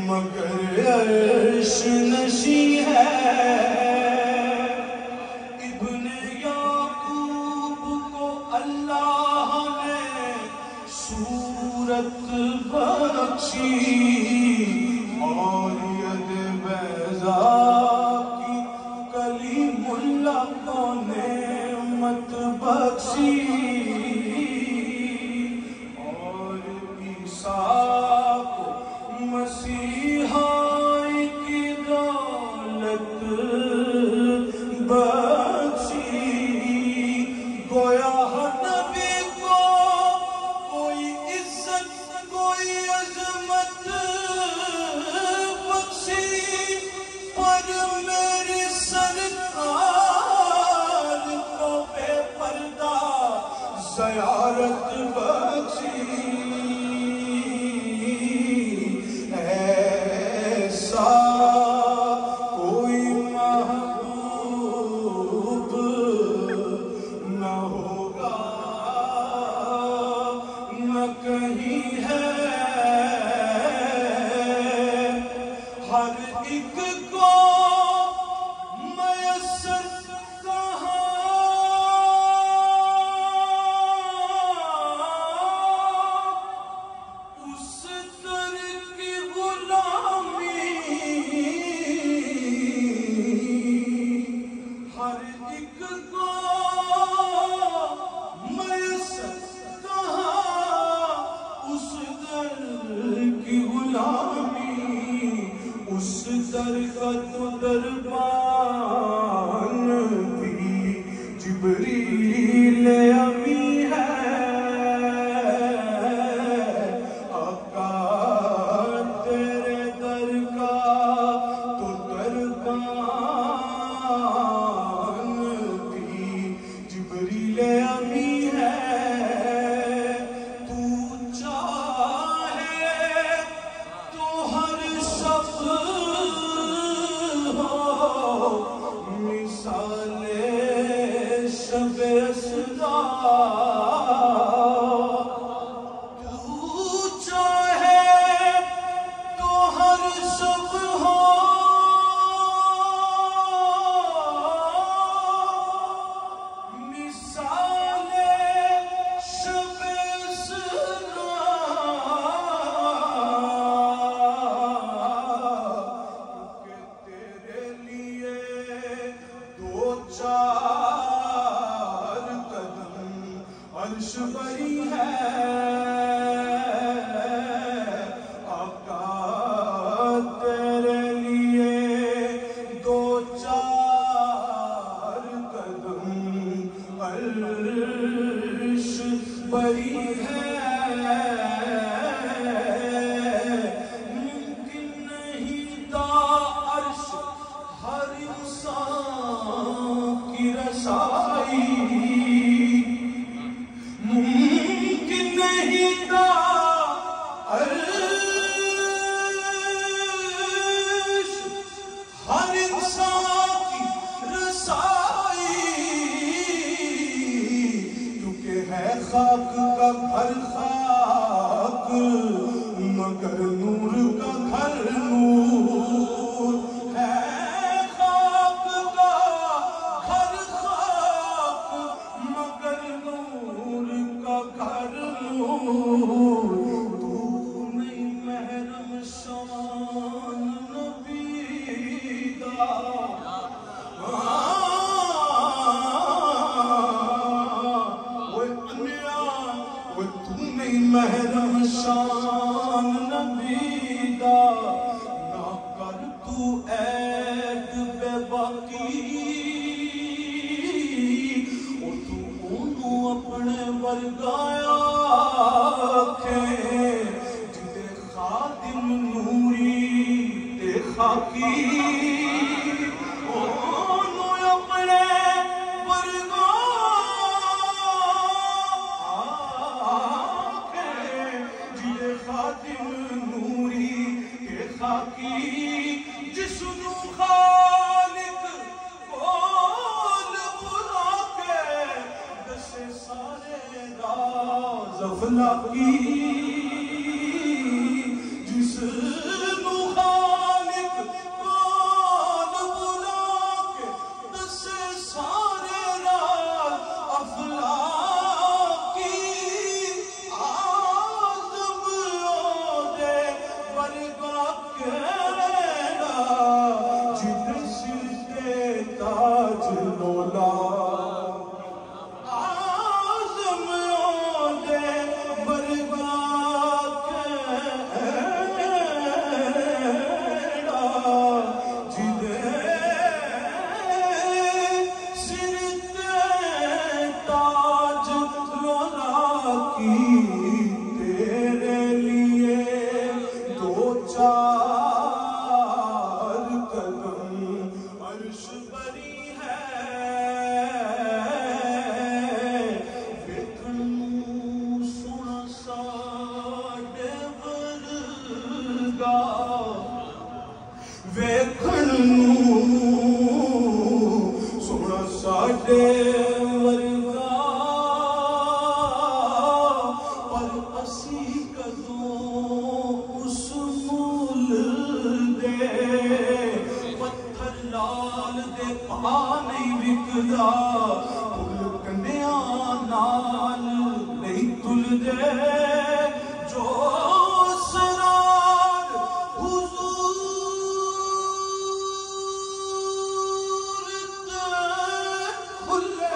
مگر عرش نشیں ہے ابن یعقوب کو اللہ نے صورت بخشی اور ید بیضاء کی کلیم اللہ کو نعمت بخشی اور عیسیٰ کو مسیحا کی دولت بخشی گویا ہر نبی کو کوئی عزت کوئی عظمت بخشی پر میری سرکار کو بے پردہ زیارت بخشی کہیں ہے ہر ایک کو میسر کہاں اس در کی غلامی ہر ایک کو میسر کی غلامی اس در کا تو دربان بھی جبریل امی ہے آقا تیرے در کا تو دربان بھی جبریل امی ہے عرش بری ہے آقا تیرے لیے دو چار قدم عرش بری ہے ممکن نہیں تھا عرش ہر انسان کی رسائی ممکن نہیں تھا عرش ہر انسان کی رسائی کیونکہ ہے خاک کا گھر خاک مگر نور کا گھر نور ہے خاک کا گھر خاک مگر نور گھر نور تو نہیں محرم شان نبی دا وہ تو نہیں محرم شان نبی دا نہ کر تو عید بے باقی اور تو انہوں اپنے ورگایا جدے خادم نوری تے خاکی انہوں اپنے ورگایا جدے خادم نوری खाकी जिसनू खालिक बोल बुला के दसे सारे राज अफलाकी जिसनू खालिक बोल बुला के दसे सारे राज अफलाकी आज़म ओदे बरगा केड़ा जिदे सिर ते ताज लोला आज़म ओदे बरगा केड़ा जिदे सिर ते ताज लोला की तेरे लिए दो चार कदम अर्श बरी है वेखण नूं सोहणा साडे वर्गा वेखण नूं सोहणा साडे वर्गा पर असी कदों उस मुल दे पत्थर लाल दे पा नहीं विकदा फुल कंडिया नाल नहीं तुलदे जो सरार हुजूर ते खुले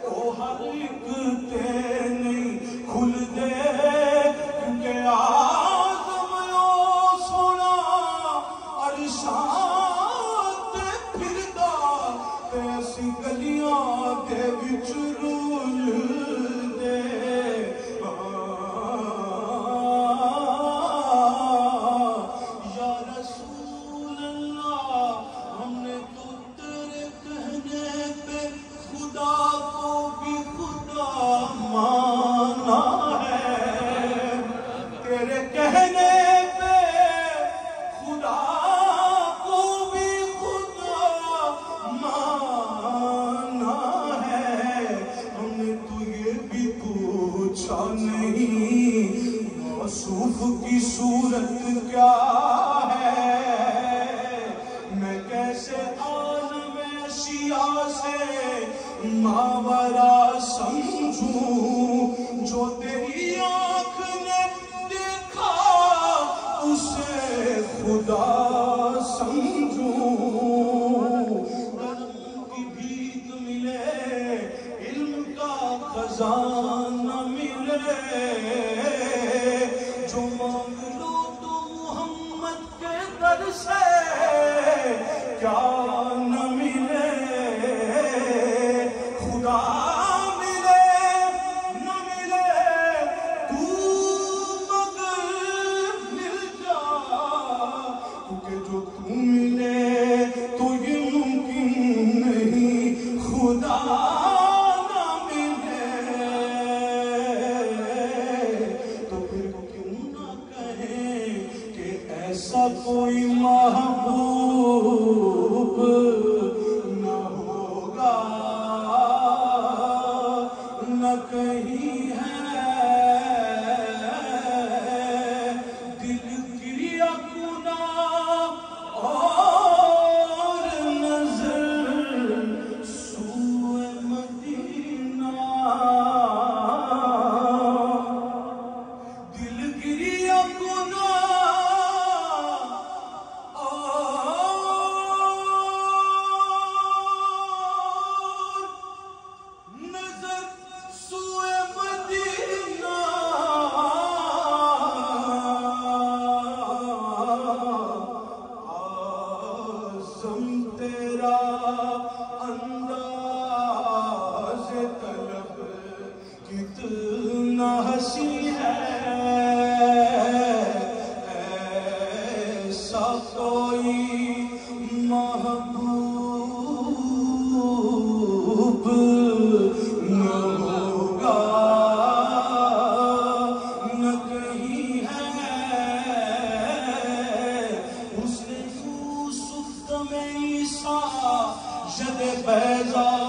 ओ हर एक ते नहीं खुलदे क्योंकि आज़म ओ सोना अरशां ते फिरदा ते असीं गलियां दे विच रुलदे या रसूल अल्लाह हमने तो तेरे कहने पे खुदा को भी खुदा माना है तेरे कहने पे खुदा को भी खुदा माना है हमने तो ये भी पूछा नहीं मौसूफ की सूरत क्या है मैं कैसे आलम अशिया से मावरा समझूं जो तेरी आँख ने देखा उसे खुदा समझूं कर्म की भीख मिले इल्म का खजाना मिले जो मांग लो तो मोहम्मद के दर से क्या न मिले खुदा मिले न मिले तू मगर मिल जा क्योंकि जो तू मिले तो ये मुमकिन नहीं खुदा न मिले तो फिर क्यों ना कहें कि ऐसा कोई महबूब न होगा न कहीं है दिल की अकुना और नजर सूए मदीना दिल गिरी अकुना नजर सूए मदीना आज़म तेरा अंदाज़ तलब कितना हसी है ऐसा कोई महबूब न होगा न कहीं है فیضان